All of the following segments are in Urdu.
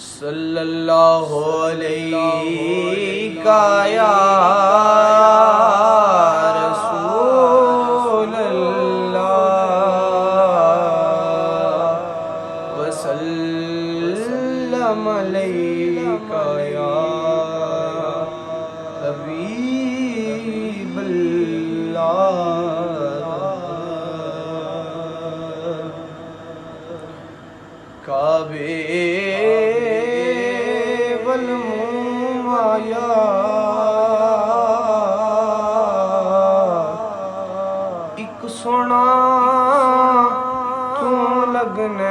صلی اللہ علیہ یا رسول اللہ وسلم علیک یا حبیب اللہ کعبے ایک سونا تو لگنا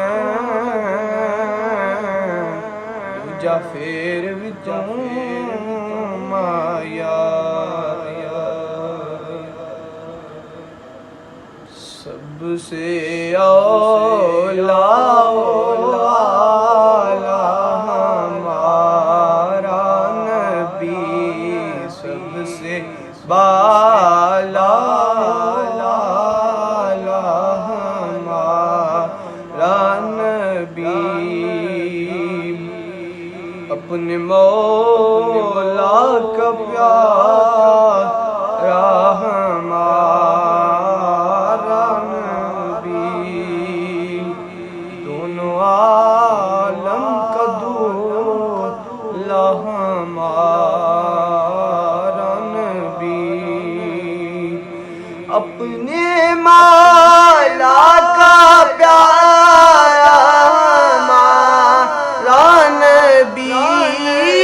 جا پھر بھی تم آیا سب سے اولا بالا ہمارا نبی اپنے مولا کا پیارا ہمارا نبی دونوں عالم کا دولا اپنے مولا کا پیارا ہمارا نبی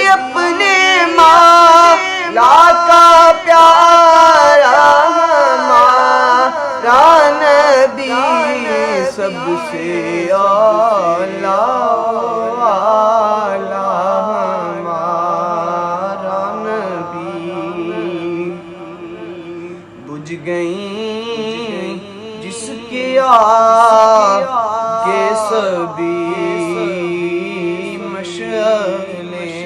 اپنے مولا کا پیارا ہمارا نبی سب سے اعلیٰ ہمارا نبی بجھ گئیں جس کے آگے سبھی مشعلیں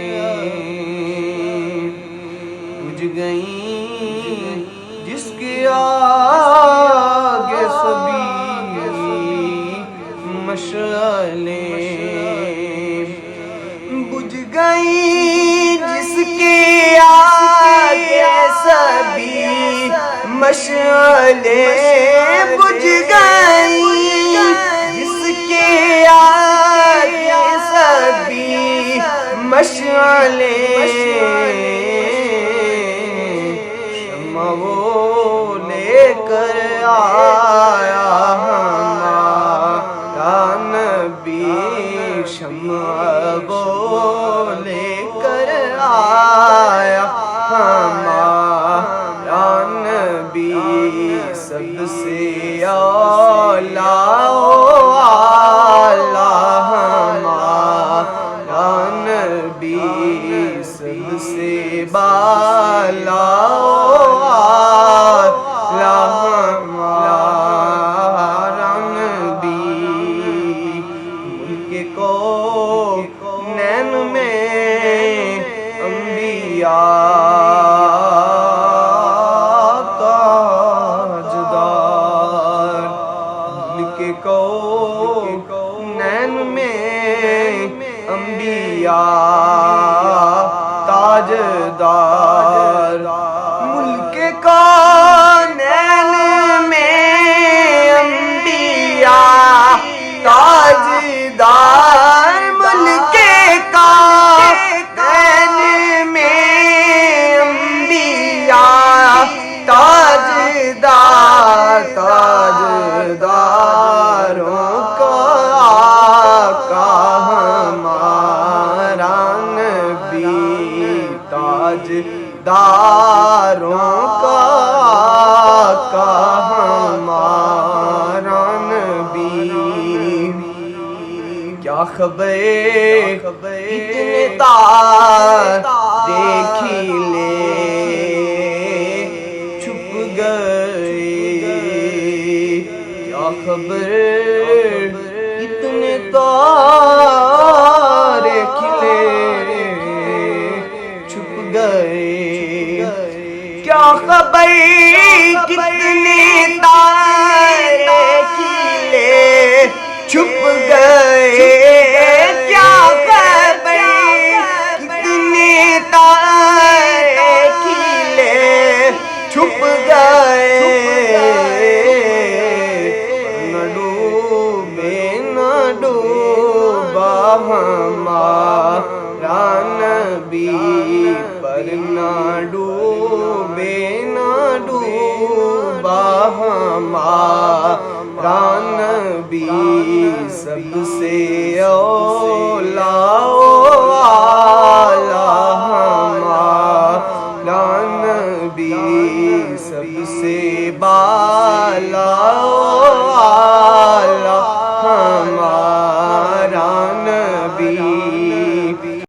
بجھ گئیں جس کے آگے سبھی مشعلیں بجھ گئیں جس کے آگے سبھی مشعلیں بجھ گئیں جس کے آگے سبھی مشعلیں شمع وہ لے کر آیا ہمارا نبی شمع وہ لے کر آیا ہمارا نبی سب سے اعلیٰ ہمارا نبی سب سے بالا ہمارا نبی ملک کو نین میں انبیاء تاجدار ملک کو نین میں انبیاء تاجدار ملک کو نین میں انبیاء تاجدار ملک کا نین میں انبیاء تاجدار تاجداروں کا آقا ہمارا نبی تاجداروں کا آقا ہمارا نبی کیا خبر اتنے تار دیکھی لے چھپ گئے کیا خبر اتنے تارے کھلے چھپ گئے کیا خبر کتنے تارے کھلے چھپ گئے کیا خبر ہمارا نبی پر نہ ڈوبے نہ ڈوبا ہمارا نبی سب سے اولا ہمارا نبی سب سے بالا ہمارا